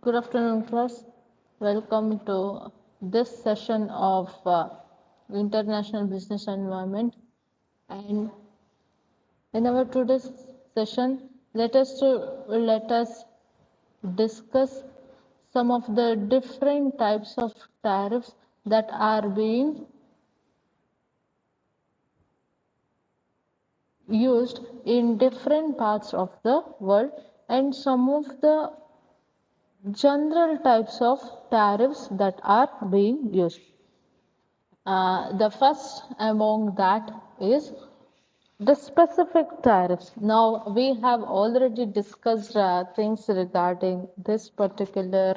Good afternoon, class. Welcome to this session of International Business Environment. And in our today's session, let us discuss some of the different types of tariffs that are being used in different parts of the world, and some of the general types of tariffs that are being used. The first among that is the specific tariffs. Now, we have already discussed things regarding this particular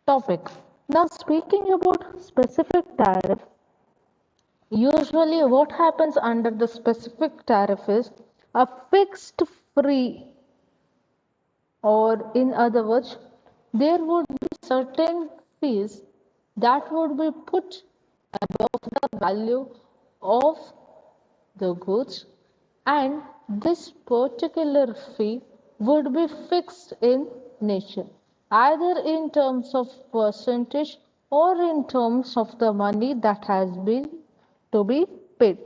topic. Now, speaking about specific tariff, usually what happens under the specific tariff is a fixed free, or in other words, there would be certain fees that would be put above the value of the goods, and this particular fee would be fixed in nature, either in terms of percentage or in terms of the money that has been to be paid.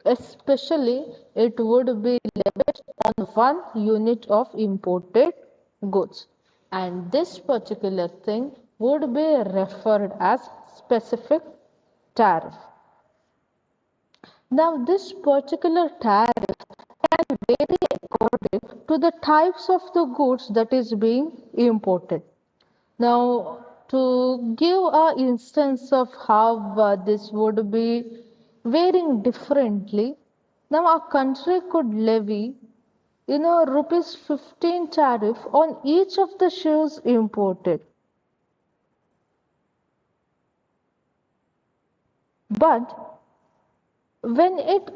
Especially, it would be levied on 1 unit of imported goods, and this particular thing would be referred as specific tariff. Now, this particular tariff can vary according to the types of the goods that is being imported. Now, to give an instance of how this would be varying differently, now a country could levy, rupees 15 tariff on each of the shoes imported. But when it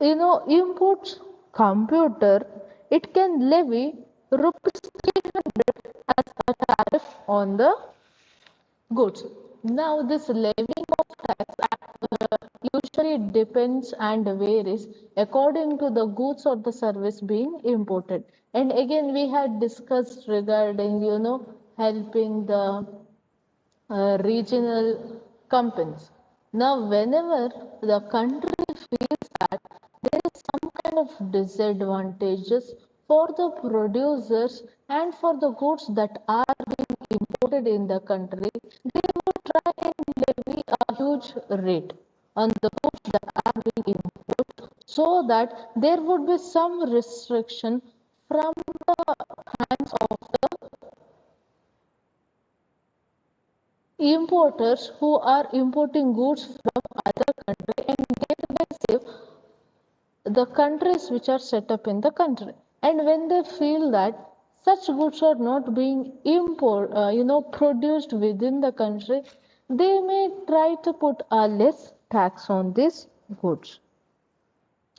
imports computer, it can levy rupees 300 as a tariff on the goods. Now, this levying of tax usually depends and varies according to the goods or the service being imported. And again, we had discussed regarding, helping the regional companies. Now, whenever the country feels that there is some kind of disadvantages for the producers and for the goods that are being imported in the country, they would try and levy a huge rate on the goods that are being imported, so that there would be some restriction from the hands of the importers who are importing goods from other country, and thereby save the countries which are set up in the country. And when they feel that such goods are not being produced within the country, they may try to put a less tax on these goods.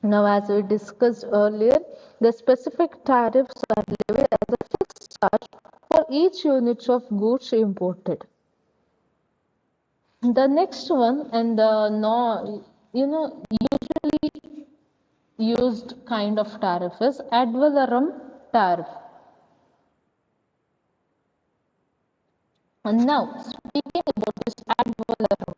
Now, as we discussed earlier, the specific tariffs are levied as a fixed charge for each unit of goods imported. The next one, and the usually used kind of tariff, is ad valorem tariff. And now, speaking about this ad valorem,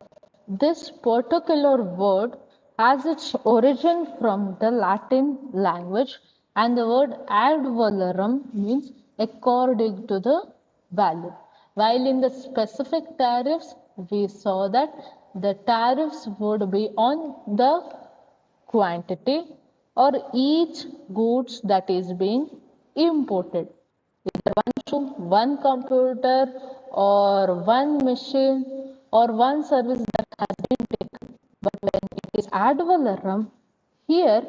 this particular word has its origin from the Latin language, and the word ad valorem means according to the value. While in the specific tariffs, we saw that the tariffs would be on the quantity or each goods that is being imported, either one shoe, one computer, or one machine, or one service that has been taken. But when it is ad valorem, here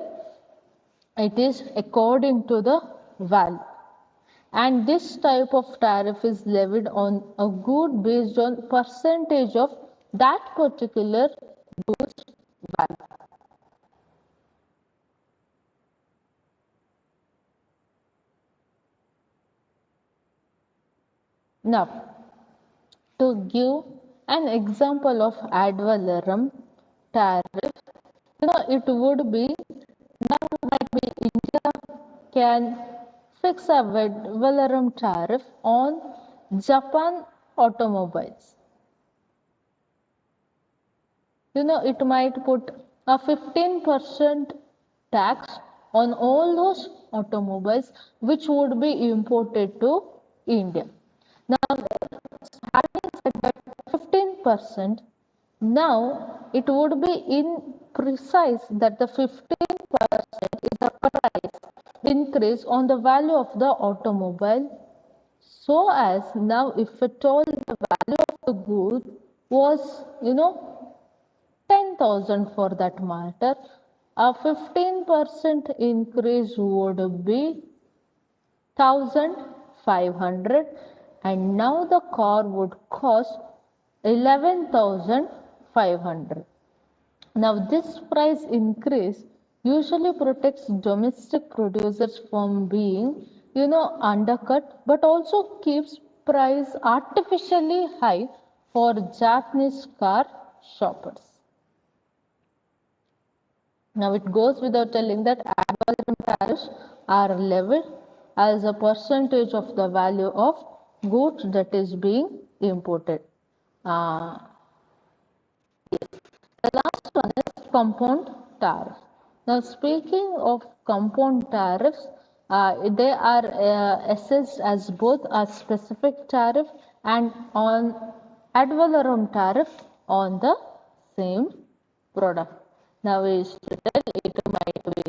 It is according to the value. And this type of tariff is levied on a good based on percentage of that particular good's value. Now, to give an example of ad valorem tariff, it would be, now might be India can fix a ad valorem tariff on Japan automobiles. It might put a 15% tax on all those automobiles which would be imported to India. Now, having said that 15%, now it would be imprecise that the 15% is the price increase on the value of the automobile, so as now if at all the value of the good was 10,000 for that matter, a 15% increase would be 1,500, and now the car would cost 11,500. Now, this price increase usually protects domestic producers from being, undercut, but also keeps price artificially high for Japanese car shoppers. Now, it goes without telling that ad valorem tariffs are levied as a percentage of the value of goods that is being imported. Uh, the last one is compound tariff. Now, speaking of compound tariffs, they are assessed as both a specific tariff and on ad valorem tariff on the same product. Now, we stated it might be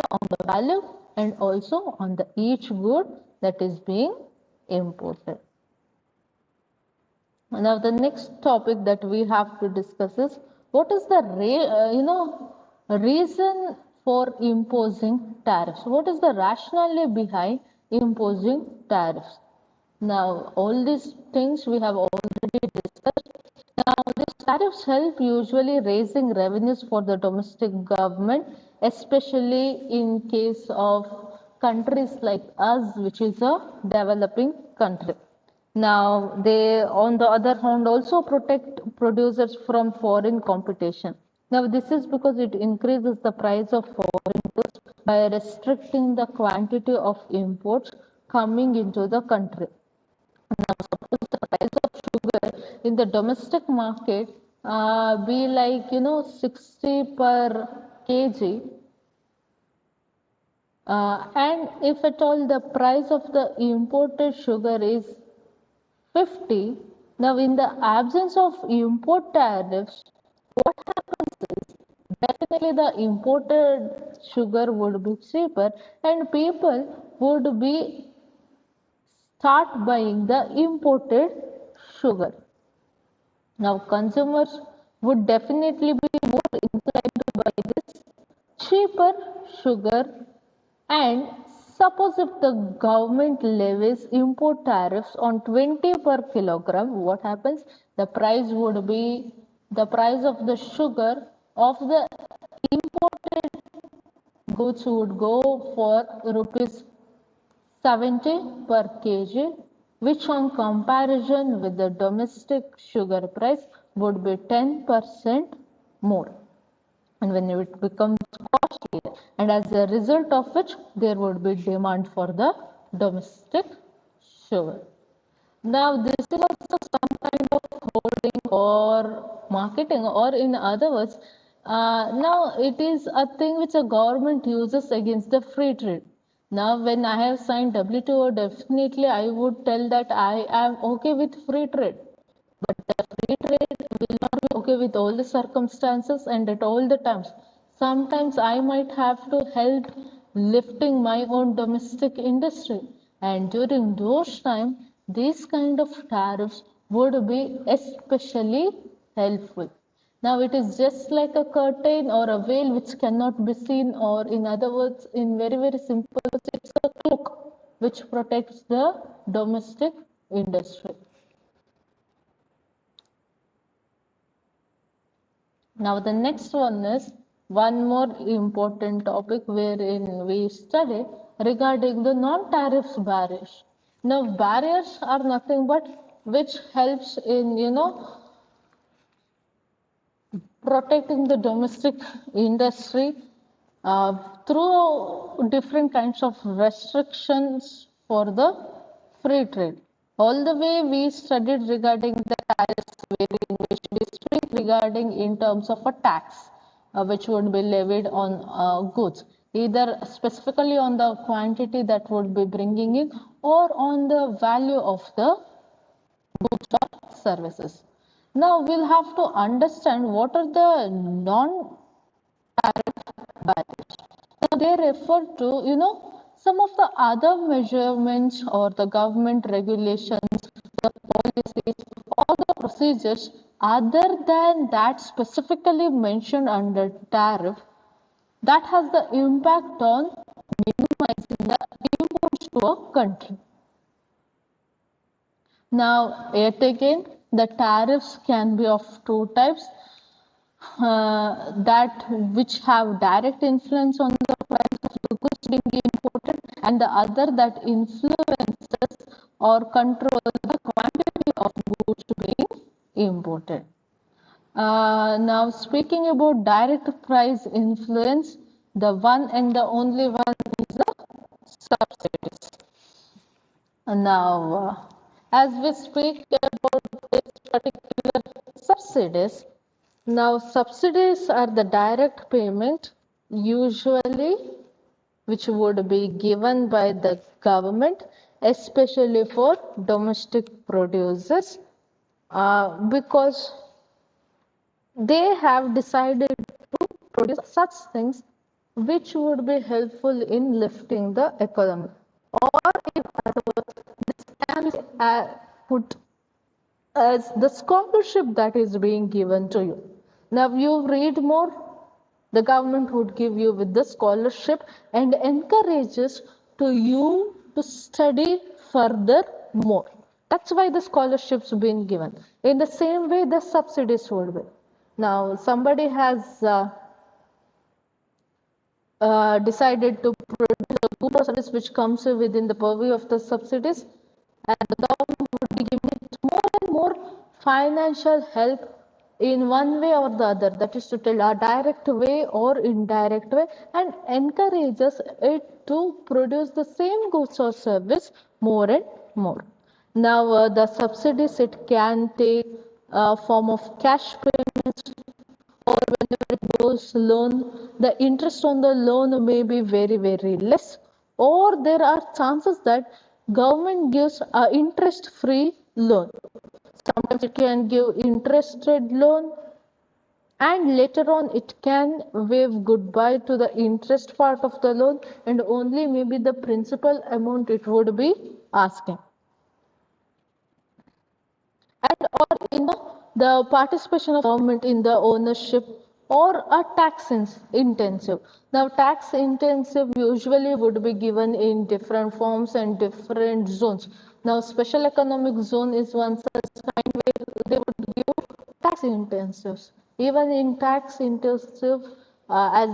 on the value and also on the each good that is being imported. Now, the next topic that we have to discuss is what is the reason for imposing tariffs? What is the rationale behind imposing tariffs? Now, all these things we have already discussed. Now, these tariffs help usually raising revenues for the domestic government, especially in case of countries like us, which is a developing country. Now, they, on the other hand, also protect producers from foreign competition. Now, this is because it increases the price of foreign goods by restricting the quantity of imports coming into the country. Now, suppose the price of sugar in the domestic market be like 60 per kg, and if at all the price of the imported sugar is 50. Now, in the absence of import tariffs, what happens is definitely the imported sugar would be cheaper and people would be start buying the imported sugar. Now, consumers would definitely be more inclined to buy this cheaper sugar, and suppose if the government levies import tariffs on 20 per kilogram, what happens? The price would be the price of the sugar of the imported goods would go for rupees 70 per kg, which on comparison with the domestic sugar price would be 10% more. And when it becomes costly, and as a result of which there would be demand for the domestic sugar. Now, this is also some kind of holding or marketing, or in other words, now it is a thing which a government uses against the free trade. Now, when I have signed WTO, definitely I would tell that I am okay with free trade. But the free trade will not be okay with all the circumstances and at all the times. Sometimes I might have to help lifting my own domestic industry. And during those times, these kind of tariffs would be especially helpful. Now it is just like a curtain or a veil which cannot be seen, or in other words, in very, very simple words, it's a cloak which protects the domestic industry. Now the next one is one more important topic wherein we study regarding the non-tariffs barriers. Now barriers are nothing but which helps in protecting the domestic industry uh, through different kinds of restrictions for the free trade. All the way we studied regarding the tariffs, wherein which we speak regarding in terms of a tax, which would be levied on goods, either specifically on the quantity that would be bringing in or on the value of the goods or services. Now we'll have to understand what are the non barriers. Now they refer to, some of the other measurements or the government regulations, the policies, or the procedures other than that specifically mentioned under tariff that has the impact on minimizing the imports to a country. Now, yet again, the tariffs can be of two types, that which have direct influence on the price of the goods being imported, and the other that influences or control the quantity of goods being imported. Now, speaking about direct price influence, the one and the only one is the subsidies. Now, as we speak about this particular subsidies, now subsidies are the direct payment usually which would be given by the government, especially for domestic producers, because they have decided to produce such things which would be helpful in lifting the economy. Or in other words, this can be put as the scholarship that is being given to you. Now you read more, the government would give you with the scholarship and encourages to you to study further more. That's why the scholarships been given. In the same way, the subsidies would be. Now somebody has decided to produce a good or service which comes within the purview of the subsidies, and the government would be giving it more and more financial help in one way or the other, that is to tell a direct way or indirect way, and encourages it to produce the same goods or service more and more. Now the subsidies, it can take a form of cash payments, or whenever it goes loan, the interest on the loan may be very, very less, or there are chances that government gives a interest free loan. Sometimes it can give interested loan, and later on it can wave goodbye to the interest part of the loan, and only maybe the principal amount it would be asking. And or the participation of government in the ownership or a tax intensive. Now tax intensive usually would be given in different forms and different zones. Now special economic zone is one such kind where they would give tax intensives. Even in tax intensive, as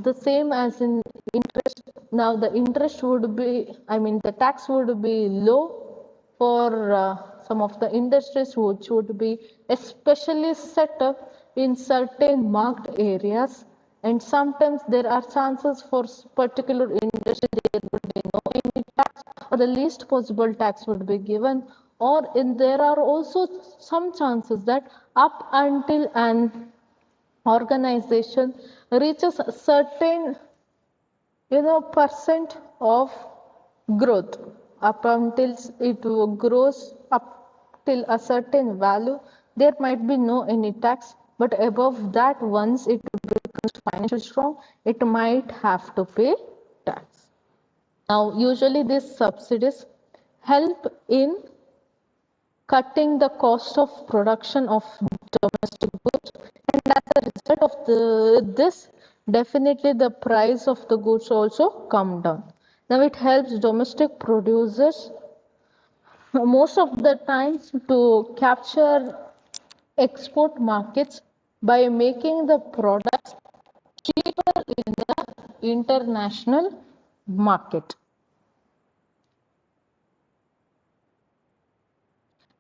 the same as in interest, now the interest would be, I mean the tax would be low for some of the industries which would be especially set up in certain marked areas, and sometimes there are chances for particular industry there would be no any tax or the least possible tax would be given, or there are also some chances that up until an organization reaches a certain percent of growth, up until it grows up till a certain value, there might be no any tax, but above that, once it becomes financially strong, it might have to pay tax. Now usually these subsidies help in cutting the cost of production of domestic goods, and as result of this, definitely the price of the goods also come down. Now it helps domestic producers most of the times to capture export markets by making the products cheaper in the international market.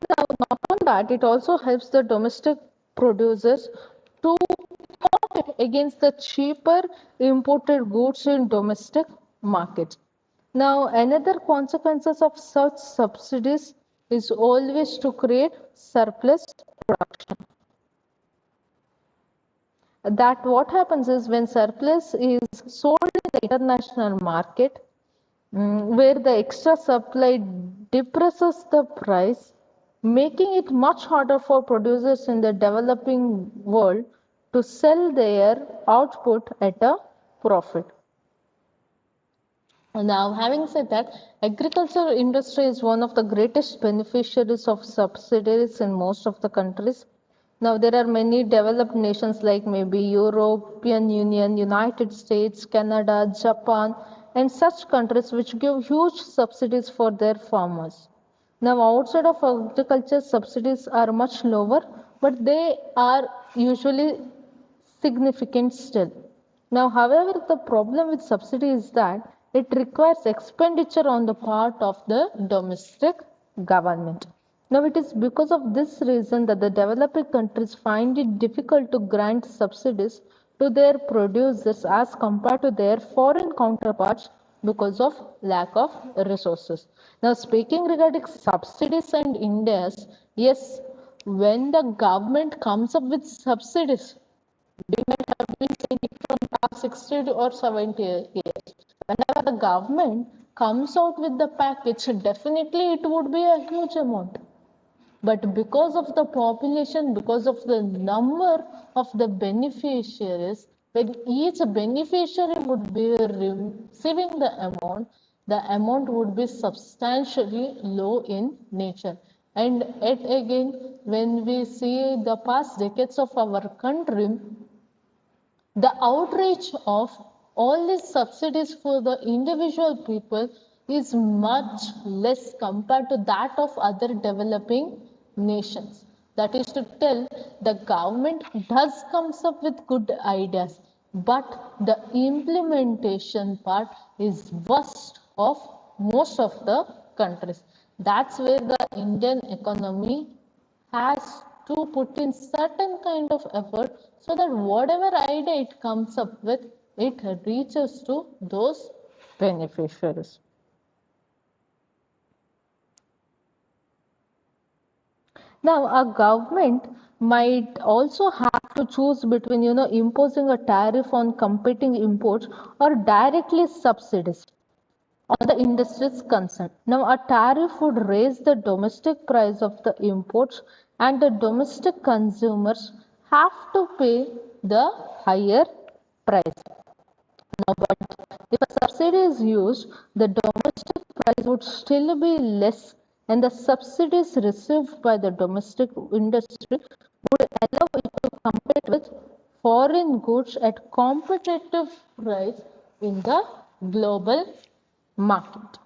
Now, not on that, it also helps the domestic producers to compete against the cheaper imported goods in domestic markets. Now, another consequences of such subsidies is always to create surplus production. That what happens is when surplus is sold in the international market, where the extra supply depresses the price, making it much harder for producers in the developing world to sell their output at a profit. Now, having said that, agricultural industry is one of the greatest beneficiaries of subsidies in most of the countries. Now, there are many developed nations like maybe European Union, United States, Canada, Japan, and such countries which give huge subsidies for their farmers. Now, outside of agriculture, subsidies are much lower, but they are usually significant still. Now, however, the problem with subsidy is that it requires expenditure on the part of the domestic government. Now, it is because of this reason that the developing countries find it difficult to grant subsidies to their producers as compared to their foreign counterparts because of lack of resources. Now, speaking regarding subsidies and India's, yes, when the government comes up with subsidies, we might have been seeing it from past 60 or 70 years. Whenever the government comes out with the package, definitely it would be a huge amount. But because of the population, because of the number of the beneficiaries, when each beneficiary would be receiving the amount would be substantially low in nature. And yet again, when we see the past decades of our country, the outreach of all these subsidies for the individual people is much less compared to that of other developing nations. That is to tell, the government does comes up with good ideas, but the implementation part is worst of most of the countries. That's where the Indian economy has to put in certain kind of effort so that whatever idea it comes up with, it reaches to those beneficiaries. Now, a government might also have to choose between, imposing a tariff on competing imports or directly subsidies on the industries concerned. Now, a tariff would raise the domestic price of the imports, and the domestic consumers have to pay the higher price. Now, but if a subsidy is used, the domestic price would still be less, and the subsidies received by the domestic industry would allow it to compete with foreign goods at competitive price in the global market.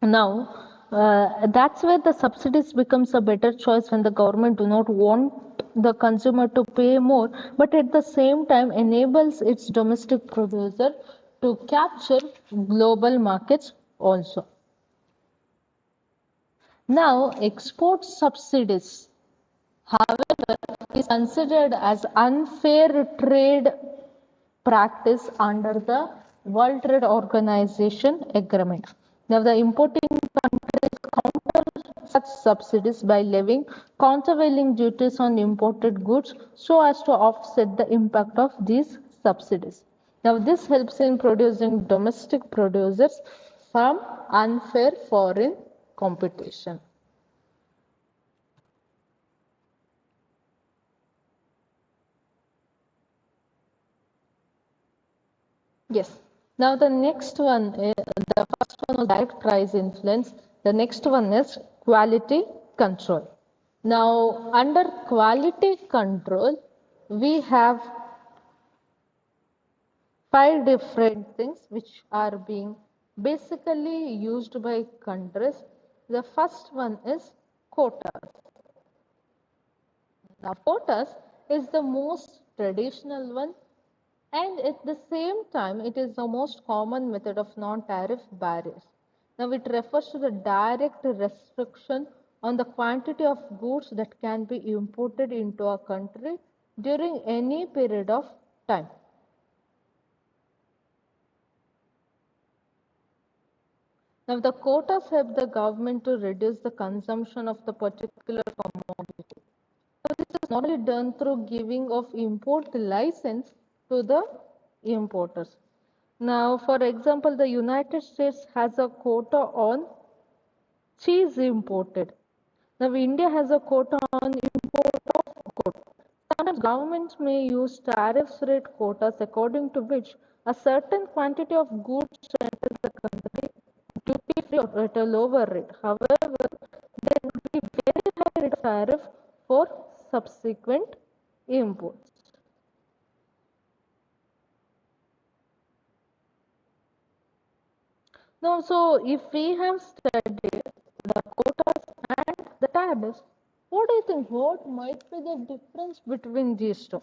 Now, that's where the subsidies becomes a better choice when the government do not want the consumer to pay more, but at the same time enables its domestic producer to capture global markets also. Now, export subsidies, however, is considered as unfair trade practice under the World Trade Organization agreement. Now, the importing countries counter such subsidies by levying countervailing duties on imported goods so as to offset the impact of these subsidies. Now, this helps in producing domestic producers from unfair foreign competition. Yes. Now the next one, the first one was direct price influence. The next one is quality control. Now under quality control, we have five different things which are being basically used by countries. The first one is quotas. Now quotas is the most traditional one, and at the same time it is the most common method of non-tariff barriers. Now it refers to the direct restriction on the quantity of goods that can be imported into a country during any period of time. Now, the quotas help the government to reduce the consumption of the particular commodity. Now, this is not only done through giving of import license to the importers. Now, for example, the United States has a quota on cheese imported. Now, India has a quota on import of gold. Sometimes governments may use tariffs rate quotas according to which a certain quantity of goods enters the country duty free or at a lower rate. However, there will be very high rate of tariff for subsequent imports. Now, so if we have studied the quotas and the tariffs, what do you think? What might be the difference between these two?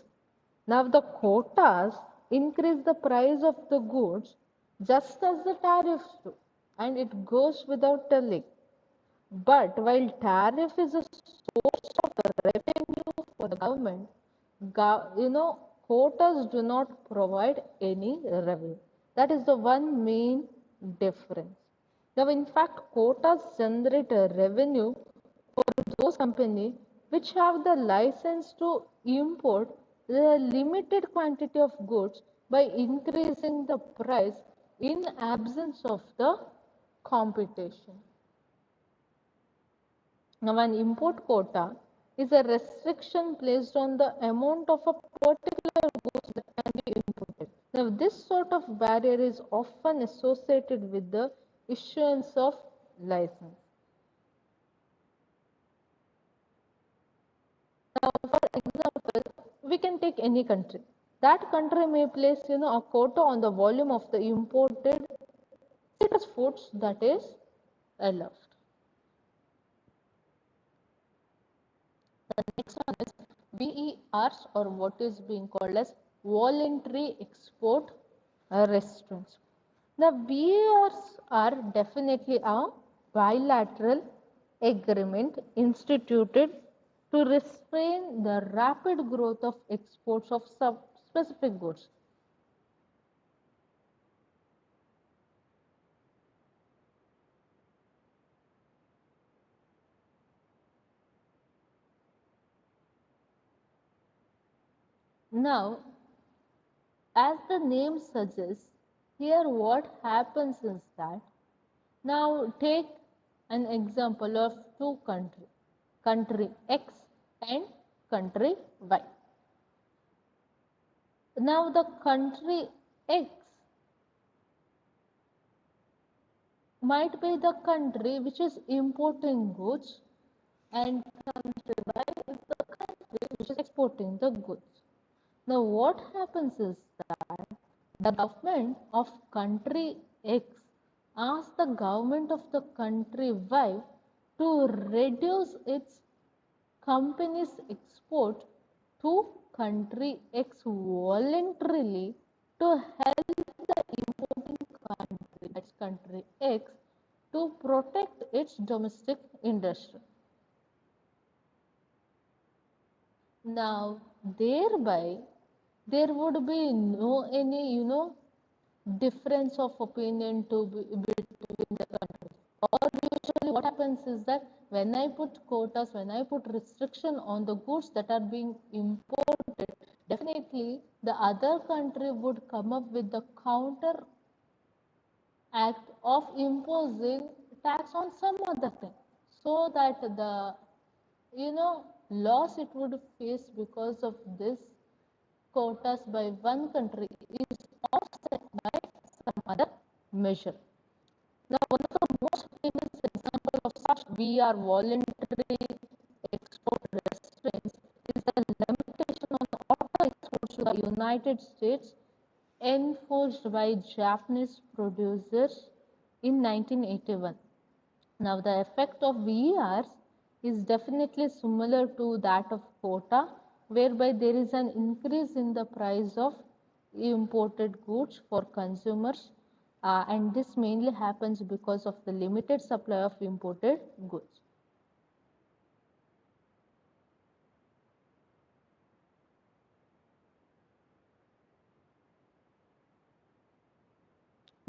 Now, the quotas increase the price of the goods just as the tariffs do, and it goes without telling. But while tariff is a source of revenue for the government, quotas do not provide any revenue. That is the one main difference. Now, in fact, quotas generate a revenue for those companies which have the license to import the limited quantity of goods by increasing the price in absence of the competition. Now, an import quota is a restriction placed on the amount of a particular goods that can be imported. Now, this sort of barrier is often associated with the issuance of license. Now, for example, we can take any country. That country may place, a quota on the volume of the imported citrus fruits that is allowed. The next one is VERs, or what is being called as voluntary export restraints. The VERs are definitely a bilateral agreement instituted to restrain the rapid growth of exports of specific goods. Now, as the name suggests, here what happens is that, now take an example of two countries, country X and country Y. Now the country X might be the country which is importing goods, and country Y is the country which is exporting the goods. Now what happens is that the government of country X asks the government of the country Y to reduce its company's export to country X voluntarily to help the importing country, that's country X, to protect its domestic industry. Now, thereby, there would be no any, difference of opinion between the countries. Or usually what happens is that when I put quotas, when I put restriction on the goods that are being imported, definitely the other country would come up with the counter act of imposing tax on some other thing, so that the loss it would face because of this quotas by one country is offset by other measure. Now, one of the most famous examples of such VR voluntary export restraints is the limitation on auto exports to the United States enforced by Japanese producers in 1981. Now, the effect of VERs is definitely similar to that of quota, whereby there is an increase in the price of imported goods for consumers, and this mainly happens because of the limited supply of imported goods.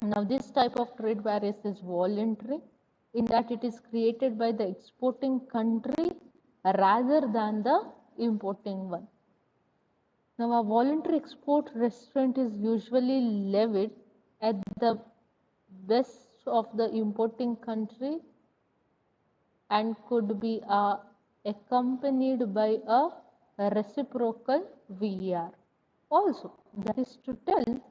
Now, this type of trade barriers is voluntary in that it is created by the exporting country rather than the importing one. Now, a voluntary export restraint is usually levied at the best of the importing country and could be accompanied by a reciprocal VER. Also, that is to tell,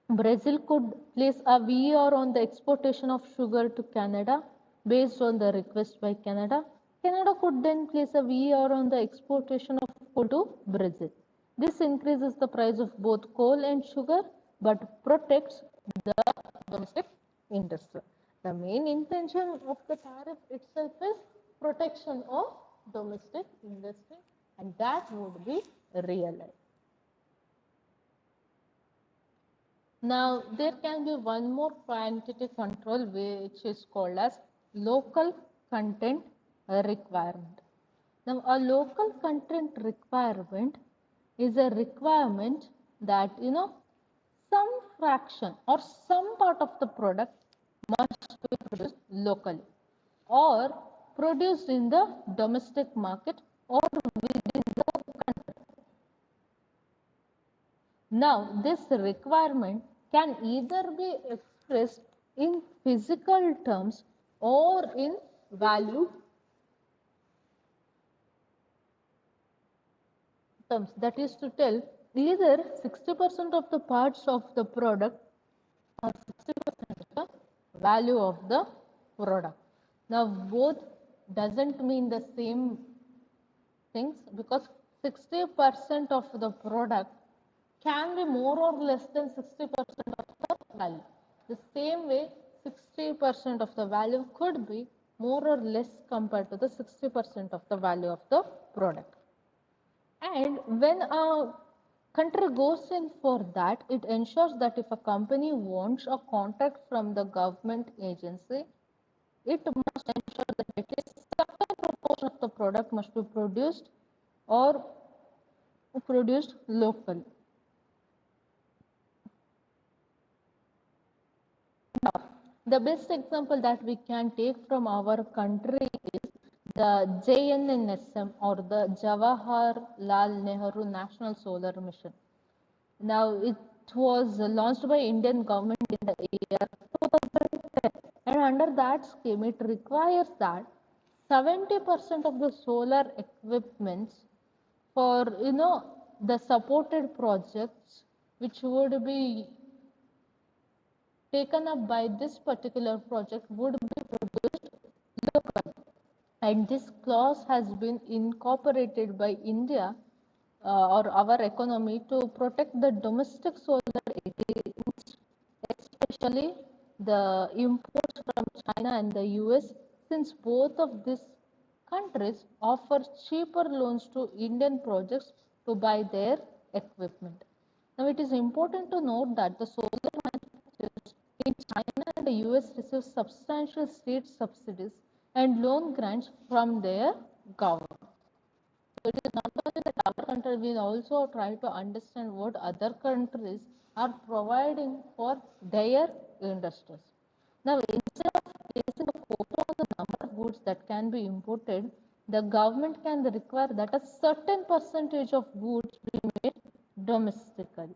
Brazil could place a VER on the exportation of sugar to Canada based on the request by Canada. Canada could then place a VER on the exportation of coal to Brazil. This increases the price of both coal and sugar but protects the domestic industry. The main intention of the tariff itself is protection of domestic industry, and that would be realized. Now, there can be one more quantity control which is called as local content requirement. Now, a local content requirement is a requirement that, some fraction or some part of the product must be produced locally or produced in the domestic market or within the country. Now, this requirement can either be expressed in physical terms or in value terms. That is to tell, either 60% of the parts of the product or 60% of the value of the product. Now, both doesn't mean the same things because 60% of the product can be more or less than 60% of the value. The same way, 60% of the value could be more or less compared to the 60% of the value of the product. And when a country goes in for that, it ensures that if a company wants a contract from the government agency, it must ensure that at least certain proportion of the product must be produced or produced locally. Now, the best example that we can take from our country is the JNNSM or the Jawaharlal Nehru National Solar Mission. Now, it was launched by Indian government in the year 2010, and under that scheme, it requires that 70% of the solar equipments for the supported projects which would be taken up by this particular project would be produced locally. And this clause has been incorporated by India or our economy to protect the domestic solar against especially the imports from China and the US, since both of these countries offer cheaper loans to Indian projects to buy their equipment. Now, it is important to note that the solar manufacturers in China and the US receive substantial state subsidies and loan grants from their government. So it is not only that our country will also try to understand what other countries are providing for their industries. Now, instead of placing a quota on the number of goods that can be imported, the government can require that a certain percentage of goods be made domestically.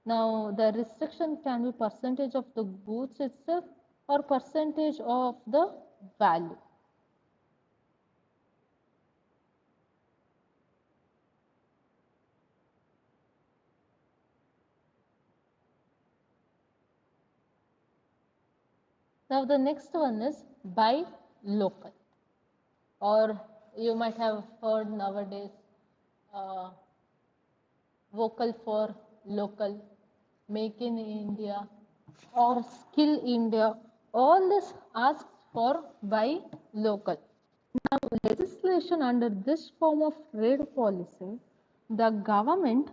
Now, the restriction can be percentage of the goods itself or percentage of the value. Now the next one is buy local, or you might have heard nowadays uh, vocal for local, make in India, or skill India. All this asks for buy local. Now, legislation under this form of trade policy, the government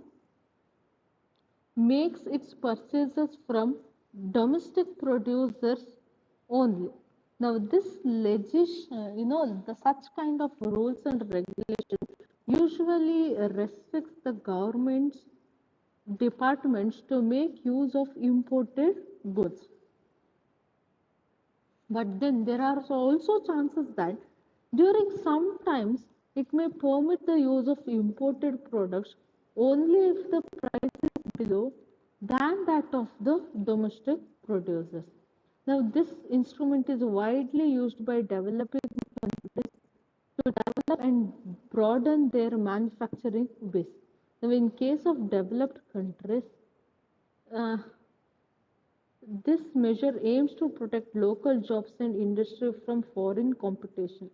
makes its purchases from domestic producers only. Now, this legislation, such kind of rules and regulations usually restricts the government's departments to make use of imported goods. But then there are also chances that during some times it may permit the use of imported products only if the price is below than that of the domestic producers. Now, this instrument is widely used by developing countries to develop and broaden their manufacturing base. Now, in case of developed countries, uh, this measure aims to protect local jobs and industry from foreign competition.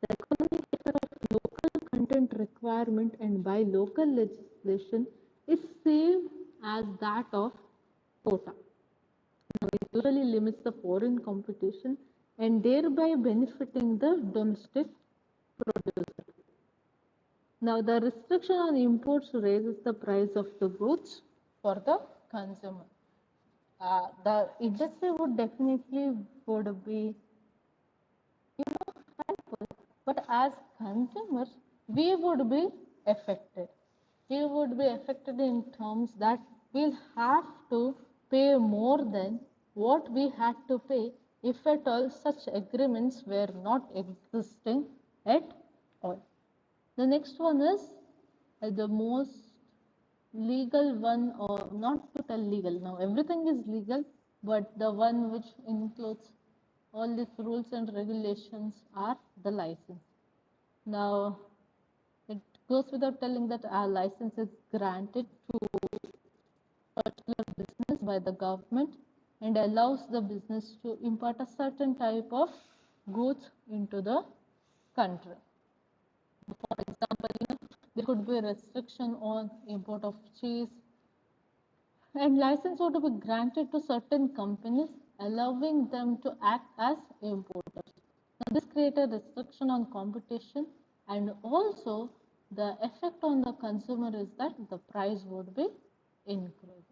The economic effect of local content requirement and by local legislation is same as that of quota. Now, it usually limits the foreign competition and thereby benefiting the domestic producer. Now, the restriction on imports raises the price of the goods for the consumer. The industry would definitely would be helpful, but as consumers, we would be affected. We would be affected in terms that we'll have to pay more than what we had to pay if at all such agreements were not existing at all. The next one is the most legal one, or not to tell legal. Now everything is legal, but the one which includes all these rules and regulations are the license. Now it goes without telling that our license is granted to a particular business by the government and allows the business to import a certain type of goods into the country. For example, there could be a restriction on import of cheese, and license would be granted to certain companies, allowing them to act as importers. Now, this creates a restriction on competition, and also the effect on the consumer is that the price would be increasing.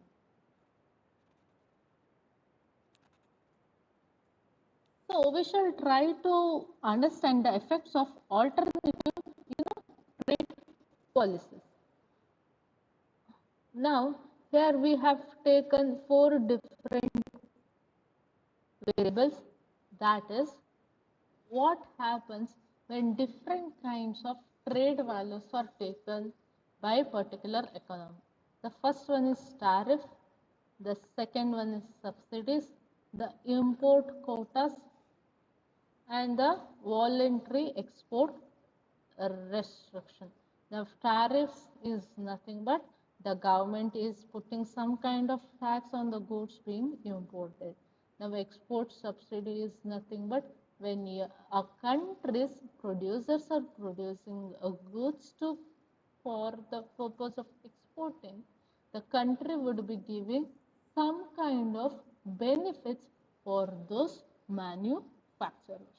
So we shall try to understand the effects of alternative, trade policies. Now, here we have taken 4 different variables, that is, what happens when different kinds of trade values are taken by a particular economy. The first one is tariff, the second one is subsidies, the import quotas, and the voluntary export restriction. The tariffs is nothing but the government is putting some kind of tax on the goods being imported. Now, export subsidy is nothing but when a country's producers are producing goods for the purpose of exporting, the country would be giving some kind of benefits for those manufacturers.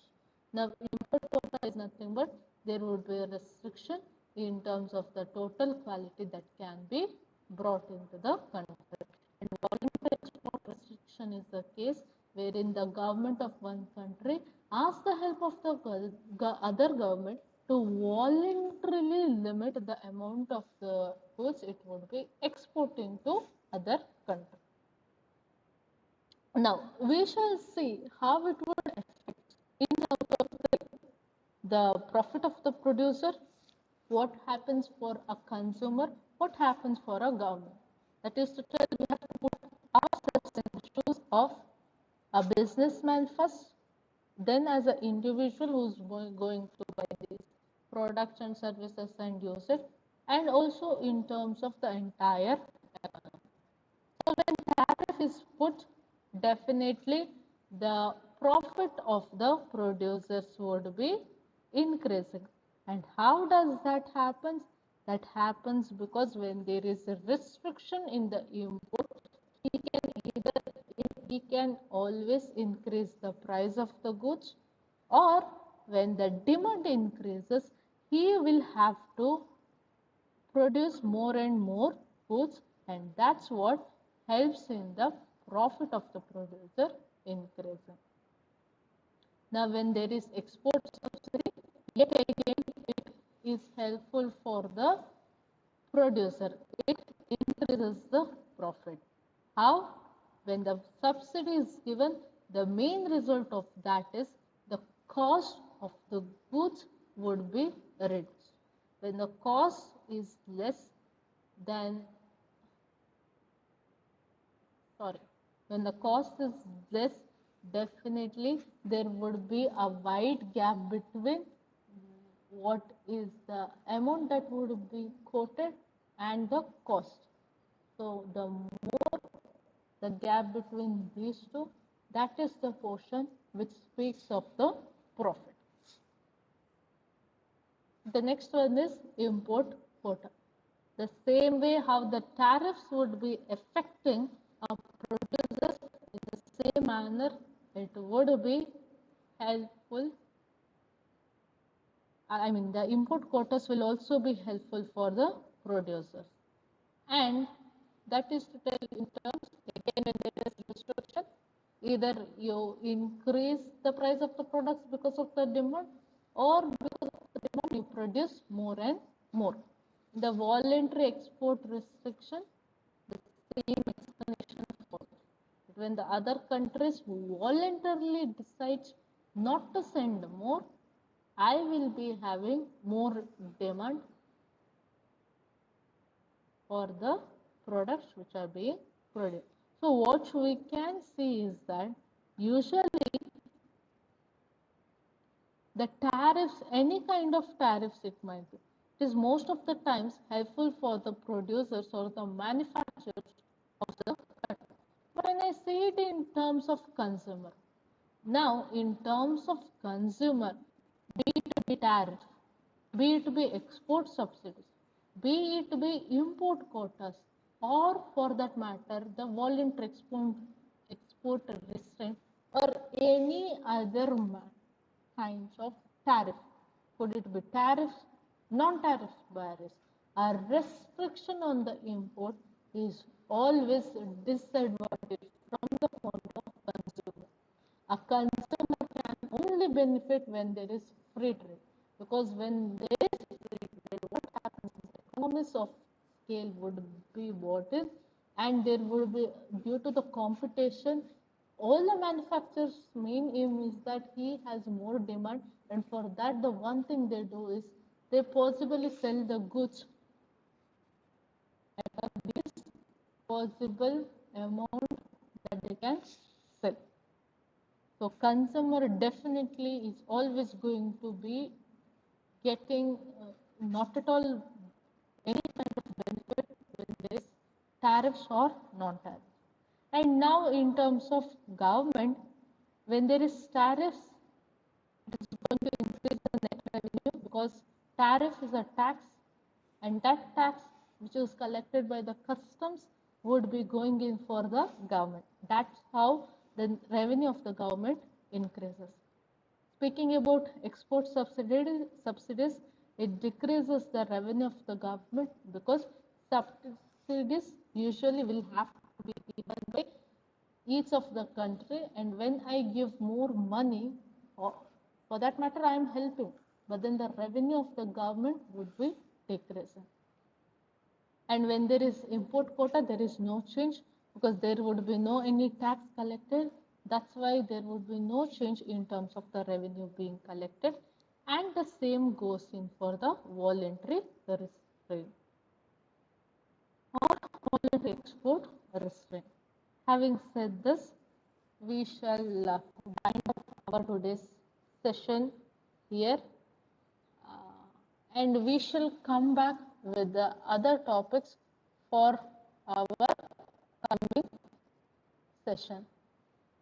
Now, import quota is nothing but there would be a restriction in terms of the total quality that can be brought into the country. And voluntary export restriction is the case wherein the government of one country asks the help of the other government to voluntarily limit the amount of the goods it would be exporting to other country. Now, we shall see how it would affect in terms of the profit of the producer, what happens for a consumer, what happens for a government. That is to tell, we have to put ourselves in the shoes of a businessman first, then as an individual who's going to buy these products and services and use it, and also in terms of the entire economy. So when tariff is put, definitely the profit of the producers would be increasing. And how does that happen? That happens because when there is a restriction in the input, he can he can always increase the price of the goods, or when the demand increases, he will have to produce more and more goods, and that's what helps in the profit of the producer increasing. Now, when there is export subsidy, yet again it is helpful for the producer. It increases the profit. How? When the subsidy is given, the main result of that is the cost of the goods would be reduced. When the cost is less, then sorry, when the cost is less, definitely there would be a wide gap between what is the amount that would be quoted and the cost. So the more the gap between these two, that is the portion which speaks of the profit. The next one is import quota. The same way how the tariffs would be affecting our producers, in the same manner it would be helpful. I mean, the import quotas will also be helpful for the producers. And that is to tell in terms, again, when there is restriction, either you increase the price of the products because of the demand, or because of the demand you produce more and more. The voluntary export restriction, the same explanation follows. When the other countries voluntarily decide not to send more, I will be having more demand for the products which are being produced. So what we can see is that usually the tariffs, any kind of tariffs it might be, it is most of the times helpful for the producers or the manufacturers of the country. But when I see it in terms of consumer, now in terms of consumer, be it be tariff, be it be export subsidies, be it be import quotas, or for that matter, the voluntary export restraint, or any other kinds of tariff. Could it be tariffs, non-tariff barriers? A restriction on the import is always disadvantage from the point of consumer. A consumer can only benefit when there is free trade, because when there is free trade, what happens is economies of scale would be what is, and there would be, due to the competition, all the manufacturers' main aim is that he has more demand, and for that the one thing they do is they possibly sell the goods at the least possible amount that they can sell. So consumer definitely is always going to be getting not at all any kind of benefit when there is tariffs or non-tariff. And now in terms of government, when there is tariffs, it is going to increase the net revenue, because tariff is a tax, and that tax which is collected by the customs would be going in for the government. That's how the revenue of the government increases. Speaking about export subsidies, it decreases the revenue of the government, because subsidies usually will have to be given by each of the country, and when I give more money, or for that matter I am helping, but then the revenue of the government would be decreasing. And when there is import quota, there is no change, because there would be no any tax collected. That's why there would be no change in terms of the revenue being collected. And the same goes in for the voluntary restraint or voluntary export restraint. Having said this, we shall wind up our today's session here. Uh, and we shall come back with the other topics for our coming session.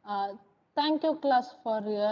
Uh, Thank you, class, for your